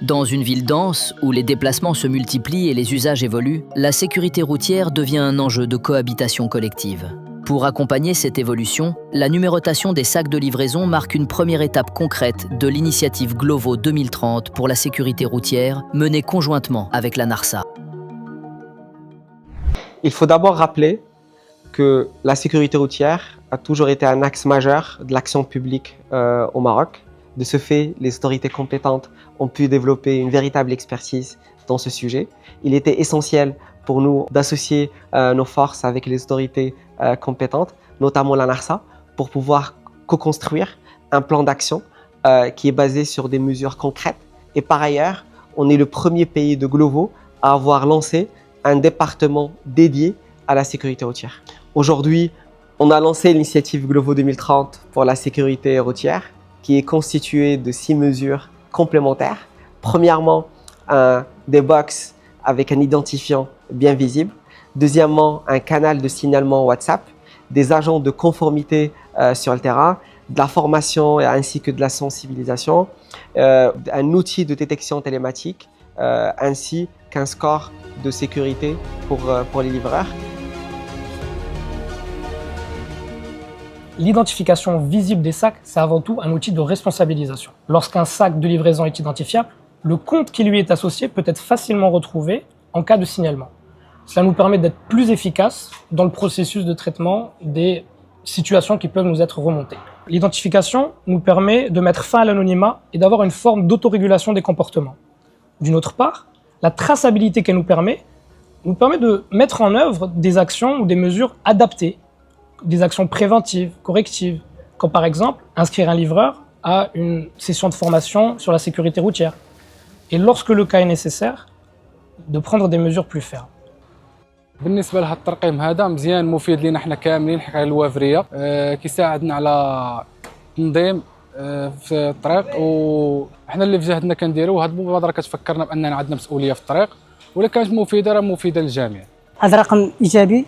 Dans une ville dense, où les déplacements se multiplient et les usages évoluent, la sécurité routière devient un enjeu de cohabitation collective. Pour accompagner cette évolution, la numérotation des sacs de livraison marque une première étape concrète de l'initiative Glovo 2030 pour la sécurité routière, menée conjointement avec la NARSA. Il faut d'abord rappeler que la sécurité routière a toujours été un axe majeur de l'action publique au Maroc. De ce fait, les autorités compétentes ont pu développer une véritable expertise dans ce sujet. Il était essentiel pour nous d'associer nos forces avec les autorités compétentes, notamment la NARSA, pour pouvoir co-construire un plan d'action qui est basé sur des mesures concrètes. Et par ailleurs, on est le premier pays de Glovo à avoir lancé un département dédié à la sécurité routière. Aujourd'hui, on a lancé l'initiative Glovo 2030 pour la sécurité routière, qui est constituée de 6 mesures complémentaires. Premièrement, des box avec un identifiant bien visible. Deuxièmement, un canal de signalement WhatsApp, des agents de conformité sur le terrain, de la formation ainsi que de la sensibilisation, un outil de détection télématique ainsi qu'un score de sécurité pour les livreurs. L'identification visible des sacs, c'est avant tout un outil de responsabilisation. Lorsqu'un sac de livraison est identifiable, le compte qui lui est associé peut être facilement retrouvé en cas de signalement. Cela nous permet d'être plus efficaces dans le processus de traitement des situations qui peuvent nous être remontées. L'identification nous permet de mettre fin à l'anonymat et d'avoir une forme d'autorégulation des comportements. D'une autre part, la traçabilité qu'elle nous permet de mettre en œuvre des actions ou des mesures adaptées, des actions préventives, correctives, comme par exemple inscrire un livreur à une session de formation sur la sécurité routière. Et lorsque le cas est nécessaire, de prendre des mesures plus fermes. بالنسبه لهذا الترقيم هذا مزيان مفيد لينا حنا كاملين حنا الوافريه كيساعدنا على تنظيم في الطريق وحنا اللي في جهدنا كنديروا هذه المبادره كتفكرنا باننا عندنا مسؤوليه في الطريق ولا كانت مفيده راه مفيده للجميع. هذا رقم ايجابي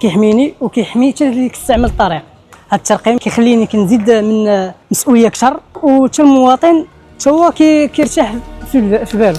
كيحميني وكيحمي حتى اللي كيستعمل الطريق. هذا الترقيم كيخليني كنزيد من مسؤوليه اكثر وحتى المواطن حتى هو كيرتاح في بالو.